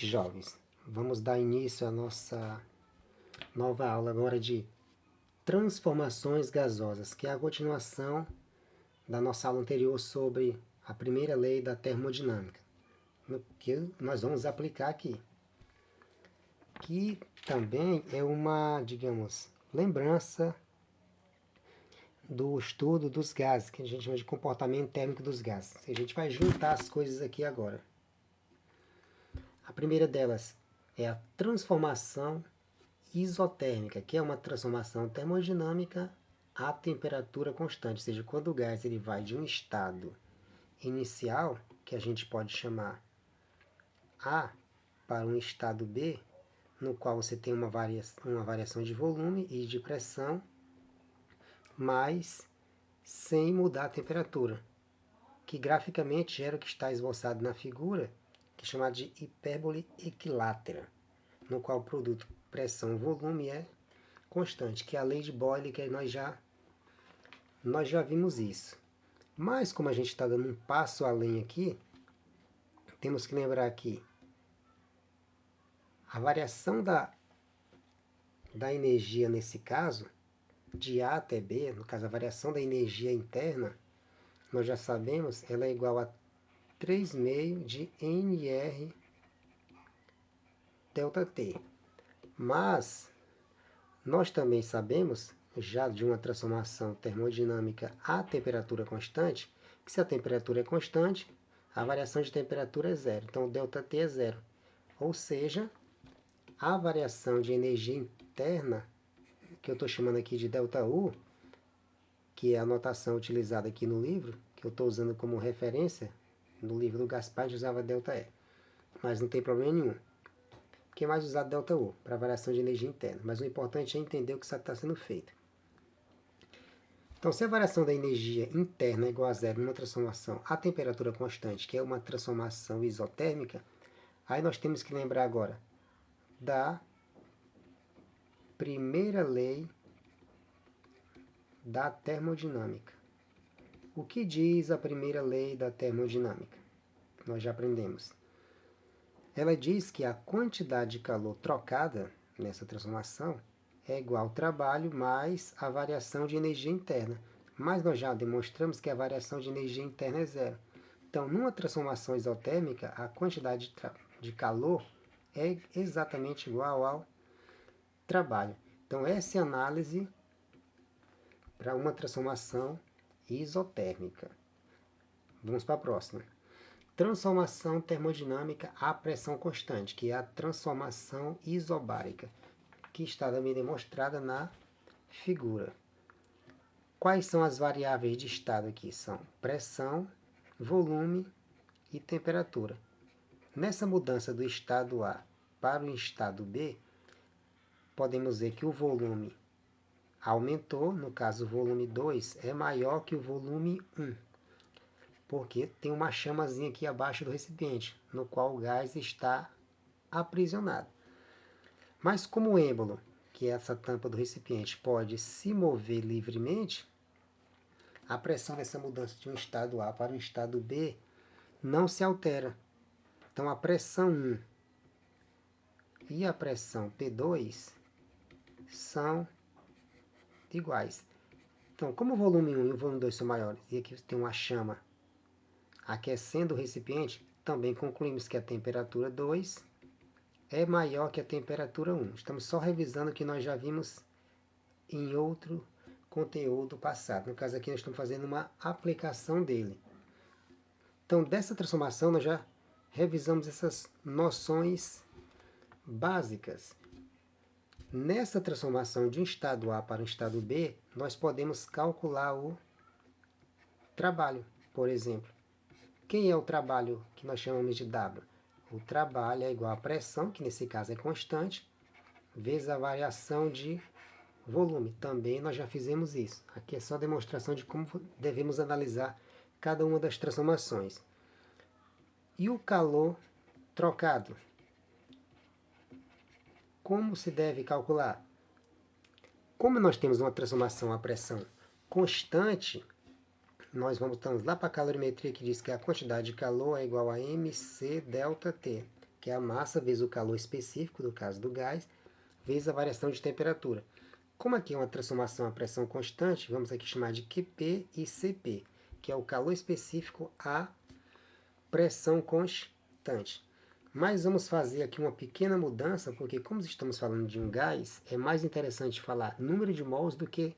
Jovens, vamos dar início à nossa nova aula agora de transformações gasosas, que é a continuação da nossa aula anterior sobre a primeira lei da termodinâmica, que nós vamos aplicar aqui. Que também é uma, digamos, lembrança do estudo dos gases, que a gente chama de comportamento térmico dos gases. A gente vai juntar as coisas aqui agora. A primeira delas é a transformação isotérmica, que é uma transformação termodinâmica a temperatura constante, ou seja, quando o gás ele vai de um estado inicial, que a gente pode chamar A, para um estado B, no qual você tem uma variação de volume e de pressão, mas sem mudar a temperatura, que graficamente gera o que está esboçado na figura, que é chamado de hipérbole equilátera, no qual o produto pressão-volume é constante, que é a lei de Boyle, que nós já vimos isso. Mas como a gente está dando um passo além aqui, temos que lembrar que a variação da energia nesse caso, de A até B, no caso a variação da energia interna, nós já sabemos, ela é igual a 3,5 de NR ΔT. Mas nós também sabemos, já de uma transformação termodinâmica a temperatura constante, que se a temperatura é constante, a variação de temperatura é zero. Então, o ΔT é zero. Ou seja, a variação de energia interna, que eu estou chamando aqui de ΔU, que é a notação utilizada aqui no livro, que eu estou usando como referência, no livro do Gaspar a gente usava ΔE, mas não tem problema nenhum. Que é mais usado ΔU, para variação de energia interna. Mas o importante é entender o que está sendo feito. Então, se a variação da energia interna é igual a zero numa transformação a temperatura constante, que é uma transformação isotérmica, aí nós temos que lembrar agora da primeira lei da termodinâmica. O que diz a primeira lei da termodinâmica? Nós já aprendemos. Ela diz que a quantidade de calor trocada nessa transformação é igual ao trabalho mais a variação de energia interna. Mas nós já demonstramos que a variação de energia interna é zero. Então, numa transformação isotérmica, a quantidade de calor é exatamente igual ao trabalho. Então, essa é a análise para uma transformação isotérmica. Vamos para a próxima. Transformação termodinâmica a pressão constante, que é a transformação isobárica, que está também demonstrada na figura. Quais são as variáveis de estado aqui? São pressão, volume e temperatura. Nessa mudança do estado A para o estado B, podemos ver que o volume aumentou, no caso o volume 2 é maior que o volume 1. Porque tem uma chamazinha aqui abaixo do recipiente, no qual o gás está aprisionado. Mas como o êmbolo, que é essa tampa do recipiente, pode se mover livremente, a pressão nessa mudança de um estado A para um estado B não se altera. Então a pressão 1 e a pressão P2 são iguais. Então, como o volume 1 e o volume 2 são maiores, e aqui tem uma chama aquecendo o recipiente, também concluímos que a temperatura 2 é maior que a temperatura 1. Estamos só revisando o que nós já vimos em outro conteúdo passado. No caso aqui nós estamos fazendo uma aplicação dele. Então, dessa transformação nós já revisamos essas noções básicas. Nessa transformação de um estado A para um estado B, nós podemos calcular o trabalho, por exemplo. Quem é o trabalho que nós chamamos de W? O trabalho é igual à pressão, que nesse caso é constante, vezes a variação de volume. Também nós já fizemos isso. Aqui é só demonstração de como devemos analisar cada uma das transformações. E o calor trocado? Como se deve calcular? Como nós temos uma transformação a pressão constante, nós estamos lá para a calorimetria, que diz que a quantidade de calor é igual a mc ΔT. que é a massa vezes o calor específico, no caso do gás, vezes a variação de temperatura. Como aqui é uma transformação a pressão constante, vamos aqui chamar de QP e CP, que é o calor específico a pressão constante. Mas vamos fazer aqui uma pequena mudança, porque como estamos falando de um gás, é mais interessante falar número de mols do que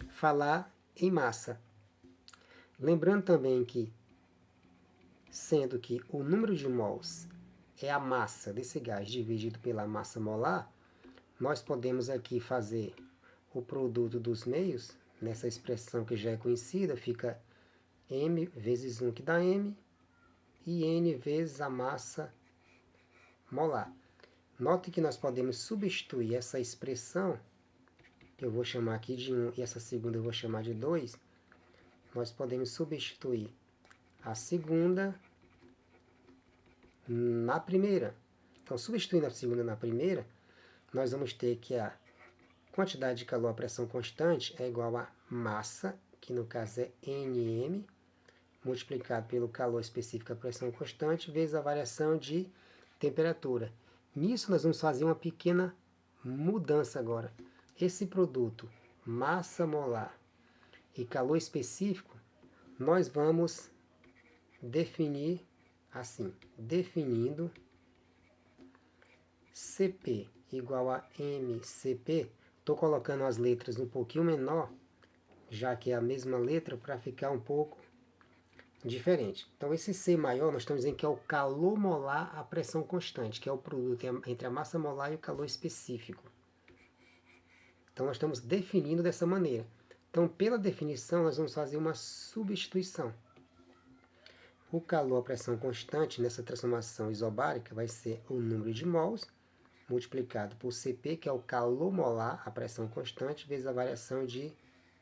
falar em massa. Lembrando também que, sendo que o número de mols é a massa desse gás dividido pela massa molar, nós podemos aqui fazer o produto dos meios, nessa expressão que já é conhecida, fica m vezes 1 que dá m, e n vezes a massa molar. Note que nós podemos substituir essa expressão, que eu vou chamar aqui de 1 e essa segunda eu vou chamar de 2, nós podemos substituir a segunda na primeira. Então, substituindo a segunda na primeira, nós vamos ter que a quantidade de calor à pressão constante é igual a massa, que no caso é Nm, multiplicado pelo calor específico à pressão constante, vezes a variação de temperatura. Nisso nós vamos fazer uma pequena mudança agora. Esse produto, massa molar e calor específico, nós vamos definir assim, definindo Cp igual a mCp, estou colocando as letras um pouquinho menor, já que é a mesma letra, para ficar um pouco diferente. Então esse C maior, nós estamos dizendo que é o calor molar à pressão constante, que é o produto entre a massa molar e o calor específico. Então nós estamos definindo dessa maneira. Então pela definição nós vamos fazer uma substituição. O calor à pressão constante nessa transformação isobárica vai ser o número de mols multiplicado por Cp, que é o calor molar à pressão constante, vezes a variação de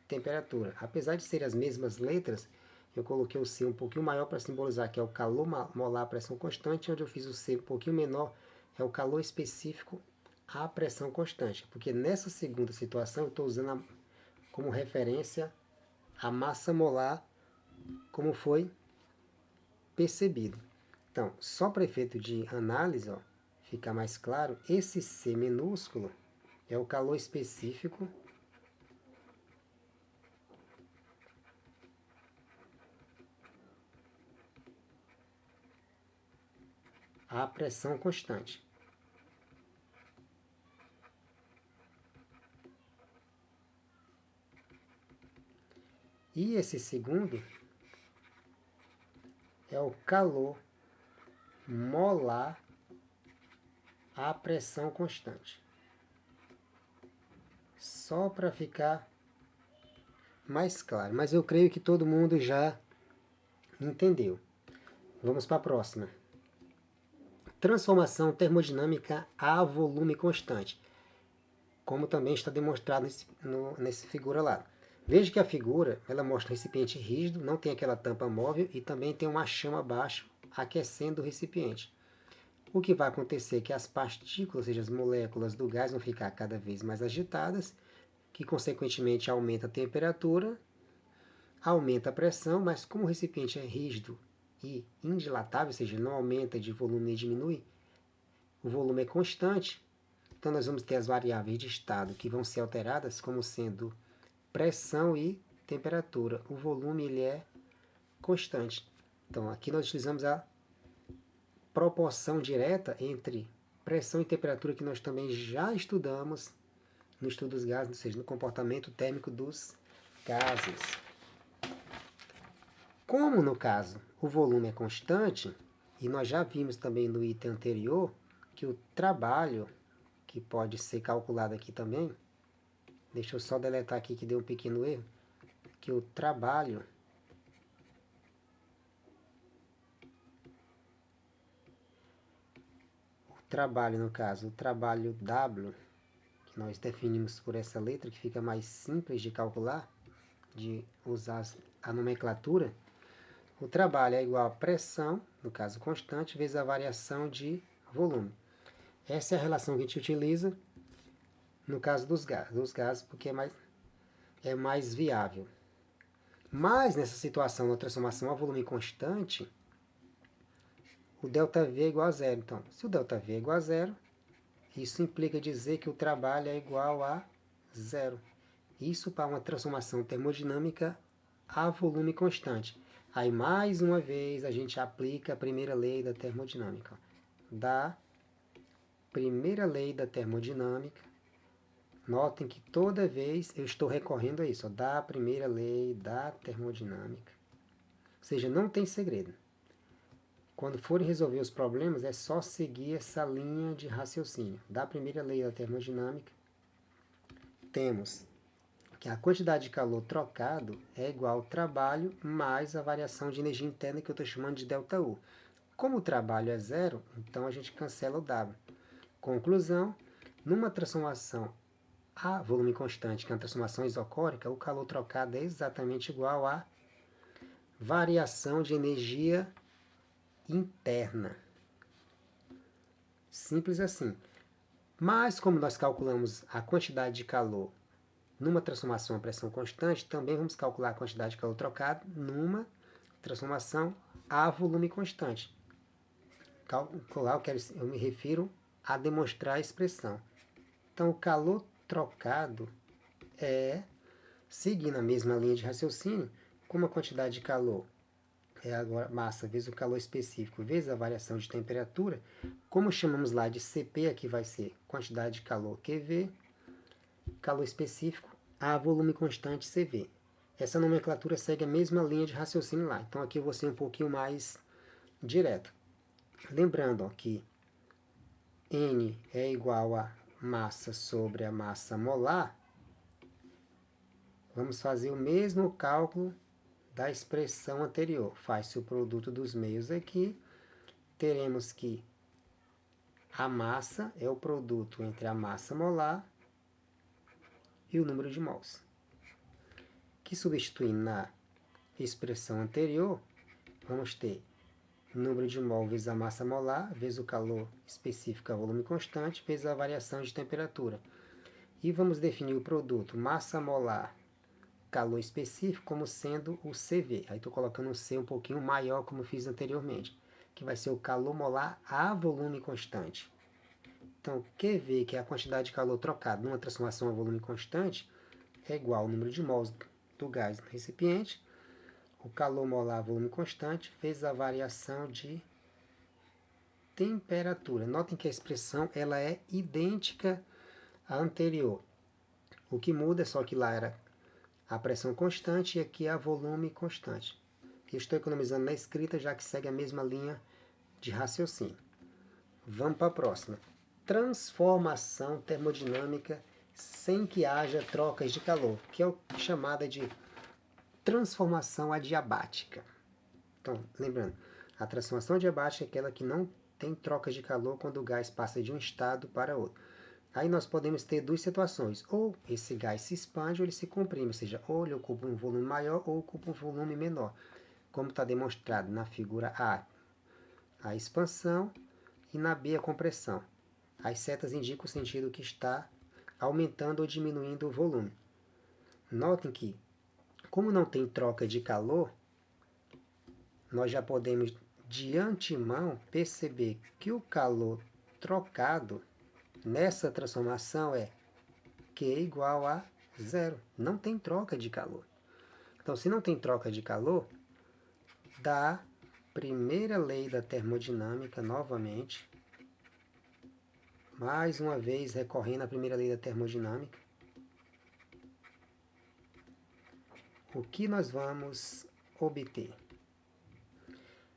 temperatura. Apesar de serem as mesmas letras, eu coloquei o C um pouquinho maior para simbolizar que é o calor molar à pressão constante, onde eu fiz o C um pouquinho menor, é o calor específico à pressão constante. Porque nessa segunda situação eu estou usando como referência a massa molar, como foi percebido. Então, só para efeito de análise, ó, ficar mais claro, esse C minúsculo é o calor específico à pressão constante. E esse segundo é o calor molar à pressão constante. Só para ficar mais claro, mas eu creio que todo mundo já entendeu. Vamos para a próxima. Transformação termodinâmica a volume constante, como também está demonstrado nessa figura lá. Veja que a figura ela mostra um recipiente rígido, não tem aquela tampa móvel e também tem uma chama abaixo aquecendo o recipiente. O que vai acontecer é que as partículas, ou seja, as moléculas do gás vão ficar cada vez mais agitadas, que consequentemente aumenta a temperatura, aumenta a pressão, mas como o recipiente é rígido e indilatável, ou seja, não aumenta de volume nem diminui, o volume é constante, então nós vamos ter as variáveis de estado que vão ser alteradas como sendo pressão e temperatura. O volume ele é constante. Então aqui nós utilizamos a proporção direta entre pressão e temperatura que nós também já estudamos no estudo dos gases, ou seja, no comportamento térmico dos gases. Como no caso o volume é constante, e nós já vimos também no item anterior que o trabalho, que pode ser calculado aqui também, deixa eu só deletar aqui que deu um pequeno erro, que o trabalho no caso, o trabalho W, que nós definimos por essa letra, que fica mais simples de calcular, de usar a nomenclatura, o trabalho é igual a pressão, no caso constante, vezes a variação de volume. Essa é a relação que a gente utiliza no caso dos gases porque é mais viável. Mas nessa situação, na transformação a volume constante, o ΔV é igual a zero. Então, se o ΔV é igual a zero, isso implica dizer que o trabalho é igual a zero. Isso para uma transformação termodinâmica a volume constante. Aí, mais uma vez, a gente aplica a primeira lei da termodinâmica. Da primeira lei da termodinâmica. Notem que toda vez eu estou recorrendo a isso, ó, da primeira lei da termodinâmica. Ou seja, não tem segredo. Quando forem resolver os problemas, é só seguir essa linha de raciocínio. Da primeira lei da termodinâmica, temos que a quantidade de calor trocado é igual ao trabalho mais a variação de energia interna, que eu estou chamando de ΔU. Como o trabalho é zero, então a gente cancela o W. Conclusão, numa transformação a volume constante, que é uma transformação isocórica, o calor trocado é exatamente igual a variação de energia interna. Simples assim. Mas, como nós calculamos a quantidade de calor numa transformação a pressão constante, também vamos calcular a quantidade de calor trocado numa transformação a volume constante. Calcular, eu me refiro a demonstrar a expressão. Então, o calor trocado é, seguindo a mesma linha de raciocínio, como a quantidade de calor é agora massa vezes o calor específico vezes a variação de temperatura, como chamamos lá de CP, aqui vai ser quantidade de calor QV, calor específico a volume constante CV. Essa nomenclatura segue a mesma linha de raciocínio lá, então aqui eu vou ser um pouquinho mais direto. Lembrando ó, que N é igual a massa sobre a massa molar, vamos fazer o mesmo cálculo da expressão anterior. Faz-se o produto dos meios aqui, teremos que a massa é o produto entre a massa molar e o número de mols. Que substituindo na expressão anterior, vamos ter número de mol vezes a massa molar, vezes o calor específico a volume constante, vezes a variação de temperatura. E vamos definir o produto massa molar calor específico como sendo o CV. Aí estou colocando um C um pouquinho maior, como fiz anteriormente, que vai ser o calor molar a volume constante. Então, QV, que é a quantidade de calor trocado numa transformação a volume constante, é igual ao número de mols do gás no recipiente, o calor molar a volume constante, vezes a variação de temperatura. Notem que a expressão ela é idêntica à anterior. O que muda é só que lá era a pressão constante e aqui a volume constante. Eu estou economizando na escrita, já que segue a mesma linha de raciocínio. Vamos para a próxima. Transformação termodinâmica sem que haja trocas de calor, que é o chamada de transformação adiabática. Então, lembrando, a transformação adiabática é aquela que não tem trocas de calor quando o gás passa de um estado para outro. Aí nós podemos ter duas situações, ou esse gás se expande ou ele se comprime, ou seja, ou ele ocupa um volume maior ou ocupa um volume menor, como está demonstrado na figura A, a expansão, e na B, a compressão. As setas indicam o sentido que está aumentando ou diminuindo o volume. Notem que, como não tem troca de calor, nós já podemos de antemão perceber que o calor trocado nessa transformação é Q igual a zero. Não tem troca de calor. Então, se não tem troca de calor, da primeira lei da termodinâmica, novamente, mais uma vez recorrendo à primeira lei da termodinâmica, o que nós vamos obter?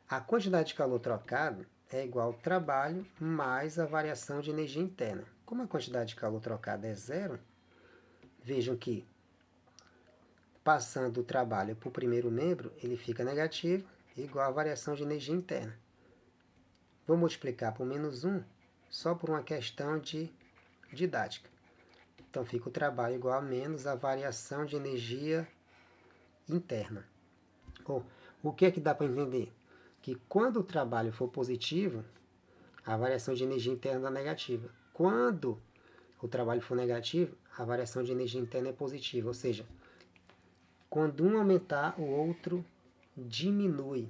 A quantidade de calor trocado é igual ao trabalho mais a variação de energia interna. Como a quantidade de calor trocado é zero, vejam que, passando o trabalho para o primeiro membro, ele fica negativo, igual a variação de energia interna. Vou multiplicar por menos 1, só por uma questão de didática. Então, fica o trabalho igual a menos a variação de energia interna. O que é que dá para entender? Que quando o trabalho for positivo, a variação de energia interna é negativa. Quando o trabalho for negativo, a variação de energia interna é positiva. Ou seja, quando um aumentar, o outro diminui.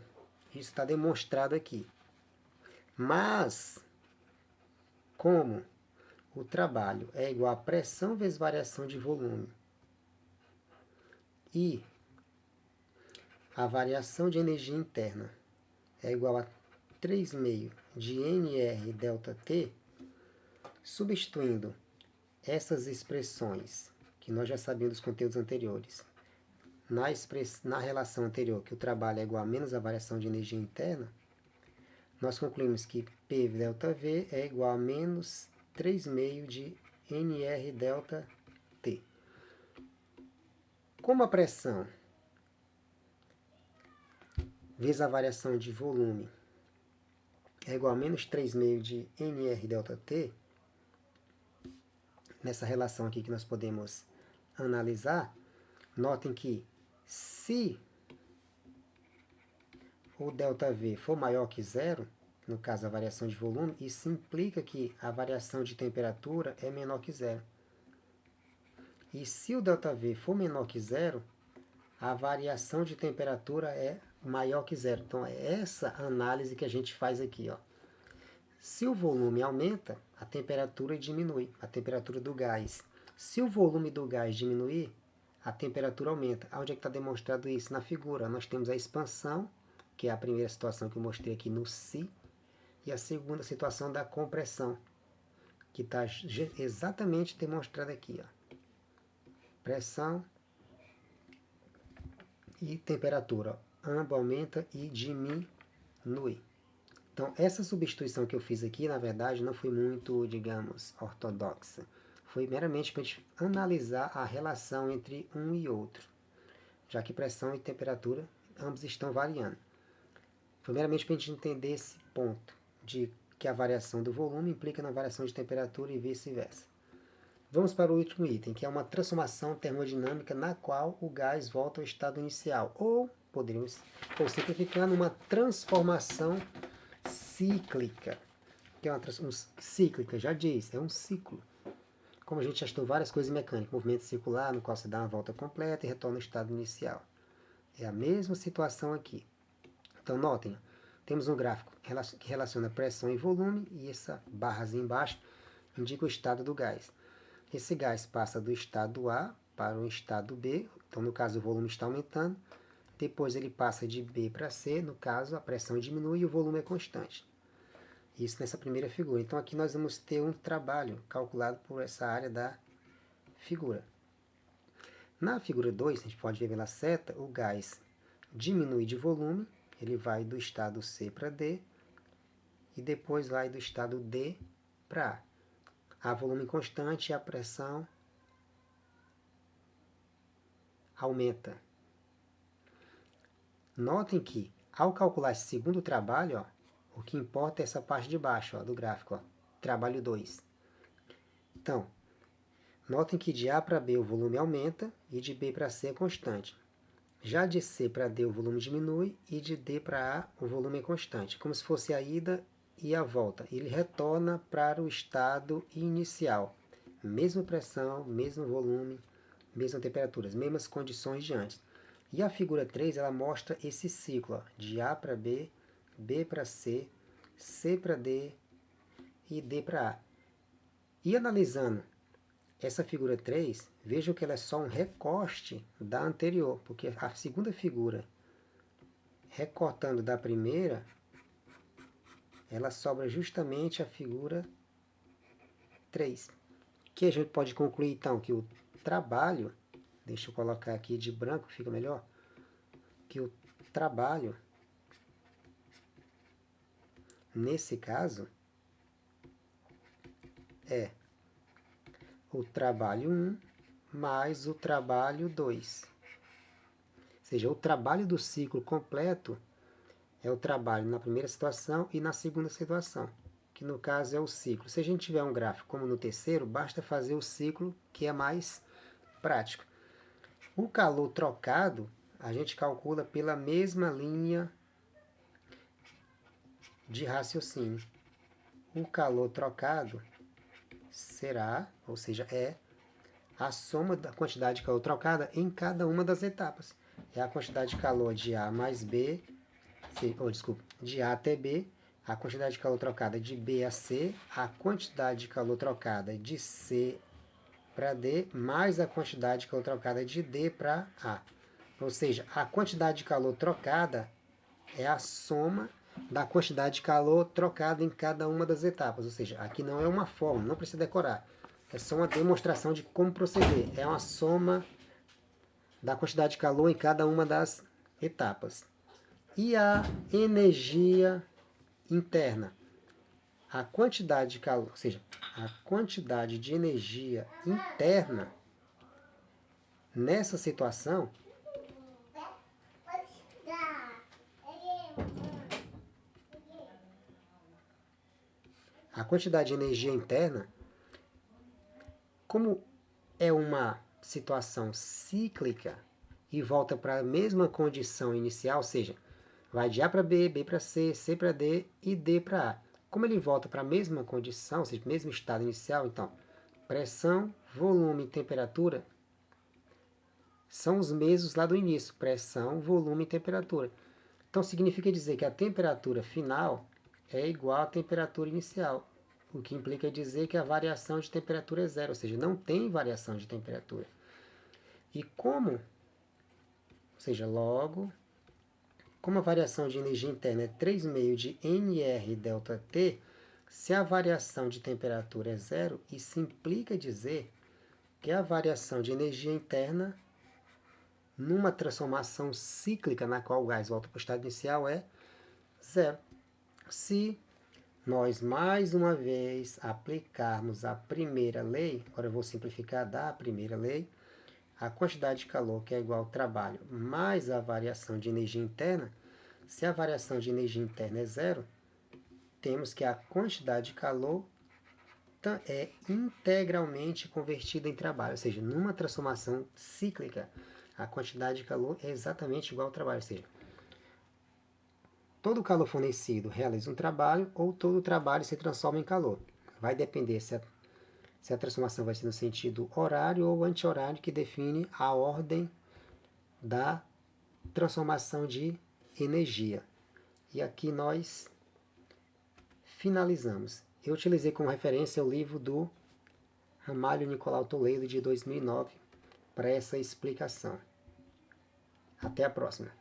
Isso está demonstrado aqui. Mas, como o trabalho é igual a pressão vezes variação de volume e a variação de energia interna é igual a 3,5 de NR delta T, substituindo essas expressões que nós já sabíamos dos conteúdos anteriores, na relação anterior, que o trabalho é igual a menos a variação de energia interna, nós concluímos que P delta V é igual a menos 3,5 de NR delta T. Como a pressão vezes a variação de volume é igual a menos 3,5 de NR delta T, nessa relação aqui que nós podemos analisar, notem que se o ΔV for maior que zero, no caso a variação de volume, isso implica que a variação de temperatura é menor que zero. E se o ΔV for menor que zero, a variação de temperatura é maior que zero. Então é essa análise que a gente faz aqui, ó. Se o volume aumenta, a temperatura diminui, a temperatura do gás. Se o volume do gás diminuir, a temperatura aumenta. Onde é que está demonstrado isso? Na figura. Nós temos a expansão, que é a primeira situação que eu mostrei aqui no Si, e a segunda situação da compressão, que está exatamente demonstrada aqui, ó. Pressão e temperatura. Ambos aumenta e diminui. Então, essa substituição que eu fiz aqui, na verdade, não foi muito, digamos, ortodoxa. Foi meramente para a gente analisar a relação entre um e outro, já que pressão e temperatura ambos estão variando. Foi meramente para a gente entender esse ponto, de que a variação do volume implica na variação de temperatura e vice-versa. Vamos para o último item, que é uma transformação termodinâmica na qual o gás volta ao estado inicial, ou, poderíamos, simplificando, uma transformação cíclica, que é cíclica, já diz, é um ciclo. Como a gente já estudou várias coisas em mecânica, movimento circular, no qual você dá uma volta completa e retorna ao estado inicial. É a mesma situação aqui. Então, notem, temos um gráfico que relaciona pressão e volume, e essa barrazinha embaixo indica o estado do gás. Esse gás passa do estado A para o estado B, então no caso o volume está aumentando, depois ele passa de B para C, no caso a pressão diminui e o volume é constante. Isso nessa primeira figura. Então aqui nós vamos ter um trabalho calculado por essa área da figura. Na figura 2, a gente pode ver pela seta, o gás diminui de volume, ele vai do estado C para D, e depois vai do estado D para A. Há volume constante e a pressão aumenta. Notem que, ao calcular esse segundo trabalho, ó, o que importa é essa parte de baixo, ó, do gráfico, ó, trabalho 2. Então, notem que de A para B o volume aumenta e de B para C é constante. Já de C para D o volume diminui e de D para A o volume é constante, como se fosse a ida e a volta. Ele retorna para o estado inicial. Mesma pressão, mesmo volume, mesma temperatura, as mesmas condições de antes. E a figura 3, ela mostra esse ciclo, ó, de A para B, B para C, C para D e D para A. E analisando essa figura 3, vejam que ela é só um recorte da anterior, porque a segunda figura, recortando da primeira, ela sobra justamente a figura 3. Que a gente pode concluir, então, que o trabalho, deixa eu colocar aqui de branco, fica melhor, que o trabalho, nesse caso, é o trabalho 1 mais o trabalho 2. Ou seja, o trabalho do ciclo completo é o trabalho na primeira situação e na segunda situação, que no caso é o ciclo. Se a gente tiver um gráfico como no terceiro, basta fazer o ciclo, que é mais prático. O calor trocado, a gente calcula pela mesma linha de raciocínio. O calor trocado será, ou seja, é a soma da quantidade de calor trocada em cada uma das etapas. É a quantidade de calor de A mais B, de A até B, a quantidade de calor trocada de B a C, a quantidade de calor trocada de C para D, mais a quantidade de calor trocada de D para A. Ou seja, a quantidade de calor trocada é a soma da quantidade de calor trocada em cada uma das etapas. Ou seja, aqui não é uma fórmula, não precisa decorar. É só uma demonstração de como proceder. É uma soma da quantidade de calor em cada uma das etapas. E a energia interna? A quantidade de calor, ou seja, a quantidade de energia interna nessa situação a quantidade de energia interna, como é uma situação cíclica e volta para a mesma condição inicial, ou seja, vai de A para B, B para C, C para D e D para A. Como ele volta para a mesma condição, ou seja, mesmo estado inicial, então, pressão, volume e temperatura são os mesmos lá do início. Pressão, volume e temperatura. Então, significa dizer que a temperatura final é igual à temperatura inicial, o que implica dizer que a variação de temperatura é zero, ou seja, não tem variação de temperatura. E como, ou seja, logo, como a variação de energia interna é 3,5 de nR delta T, se a variação de temperatura é zero, isso implica dizer que a variação de energia interna numa transformação cíclica na qual o gás volta para o estado inicial é zero. Se nós mais uma vez aplicarmos a primeira lei, agora eu vou simplificar da primeira lei, a quantidade de calor que é igual ao trabalho mais a variação de energia interna, se a variação de energia interna é zero, temos que a quantidade de calor é integralmente convertida em trabalho, ou seja, numa transformação cíclica, a quantidade de calor é exatamente igual ao trabalho, ou seja, todo o calor fornecido realiza um trabalho ou todo o trabalho se transforma em calor. Vai depender se a transformação vai ser no sentido horário ou anti-horário, que define a ordem da transformação de energia. E aqui nós finalizamos. Eu utilizei como referência o livro do Ramalho Nicolau Toledo, de 2009, para essa explicação. Até a próxima.